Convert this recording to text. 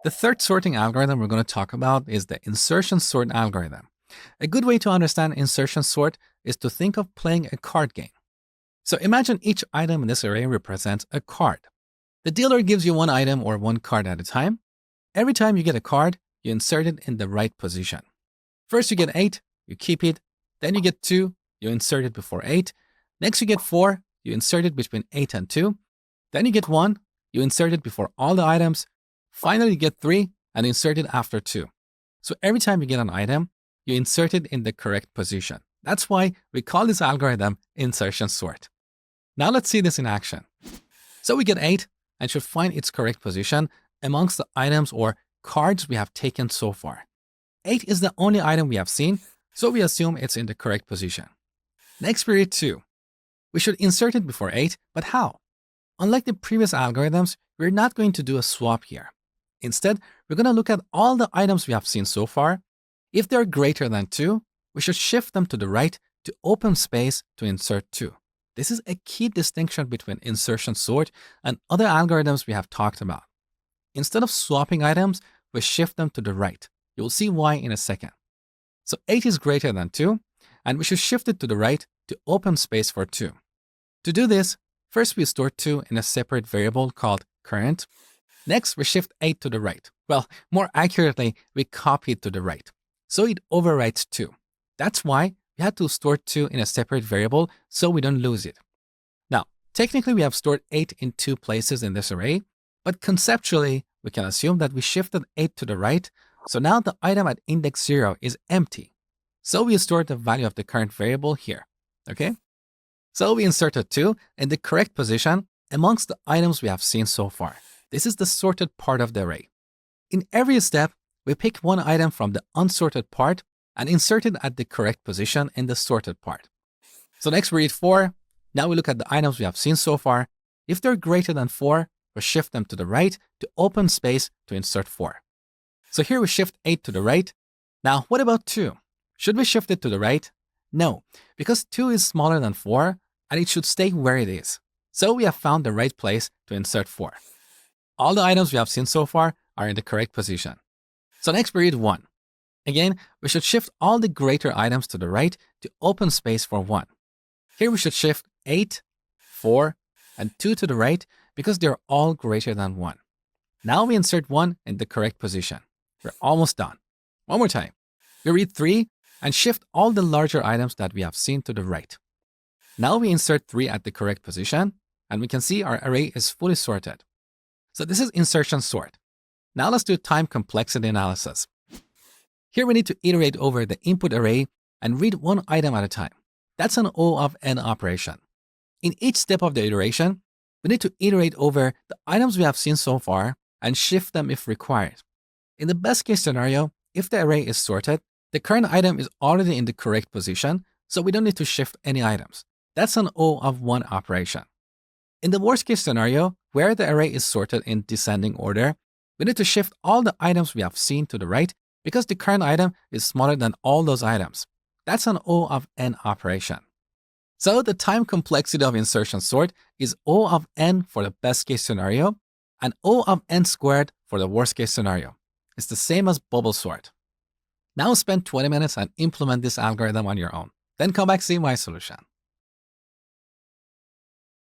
The third sorting algorithm we're going to talk about is the insertion sort algorithm. A good way to understand insertion sort is to think of playing a card game. So imagine each item in this array represents a card. The dealer gives you one item or one card at a time. Every time you get a card, you insert it in the right position. First you get 8, you keep it. Then you get 2, you insert it before 8. Next you get 4, you insert it between 8 and 2. Then you get 1, you insert it before all the items. Finally, you get 3 and insert it after 2. So every time you get an item, you insert it in the correct position. That's why we call this algorithm insertion sort. Now let's see this in action. So we get 8 and should find its correct position amongst the items or cards we have taken so far. 8 is the only item we have seen, so we assume it's in the correct position. Next we read 2. We should insert it before 8, but how? Unlike the previous algorithms, we're not going to do a swap here. Instead, we're going to look at all the items we have seen so far. If they're greater than 2, we should shift them to the right to open space to insert 2. This is a key distinction between insertion sort and other algorithms we have talked about. Instead of swapping items, we shift them to the right. You'll see why in a second. So 8 is greater than 2, and we should shift it to the right to open space for 2. To do this, first we store 2 in a separate variable called current. Next, we shift 8 to the right. Well, more accurately, we copy it to the right. So it overwrites 2. That's why we had to store 2 in a separate variable so we don't lose it. Now, technically we have stored 8 in 2 places in this array, but conceptually, we can assume that we shifted 8 to the right, so now the item at index 0 is empty. So we store the value of the current variable here, okay? So we inserted 2 in the correct position amongst the items we have seen so far. This is the sorted part of the array. In every step, we pick one item from the unsorted part and insert it at the correct position in the sorted part. So next we read 4. Now we look at the items we have seen so far. If they're greater than 4, we shift them to the right to open space to insert 4. So here we shift 8 to the right. Now what about 2? Should we shift it to the right? No, because 2 is smaller than 4 and it should stay where it is. So we have found the right place to insert 4. All the items we have seen so far are in the correct position. So next we read 1. Again, we should shift all the greater items to the right to open space for 1. Here we should shift 8, 4, and 2 to the right because they're all greater than 1. Now we insert 1 in the correct position. We're almost done. One more time. We read 3 and shift all the larger items that we have seen to the right. Now we insert 3 at the correct position, and we can see our array is fully sorted. So this is insertion sort. Now let's do time complexity analysis. Here we need to iterate over the input array and read one item at a time. That's an O of n operation. In each step of the iteration, we need to iterate over the items we have seen so far and shift them if required. In the best case scenario, if the array is sorted, the current item is already in the correct position, so we don't need to shift any items. That's an O of 1 operation. In the worst case scenario, where the array is sorted in descending order, we need to shift all the items we have seen to the right because the current item is smaller than all those items. That's an O of n operation. So the time complexity of insertion sort is O of n for the best case scenario and O of n squared for the worst case scenario. It's the same as bubble sort. Now spend 20 minutes and implement this algorithm on your own. Then come back see my solution.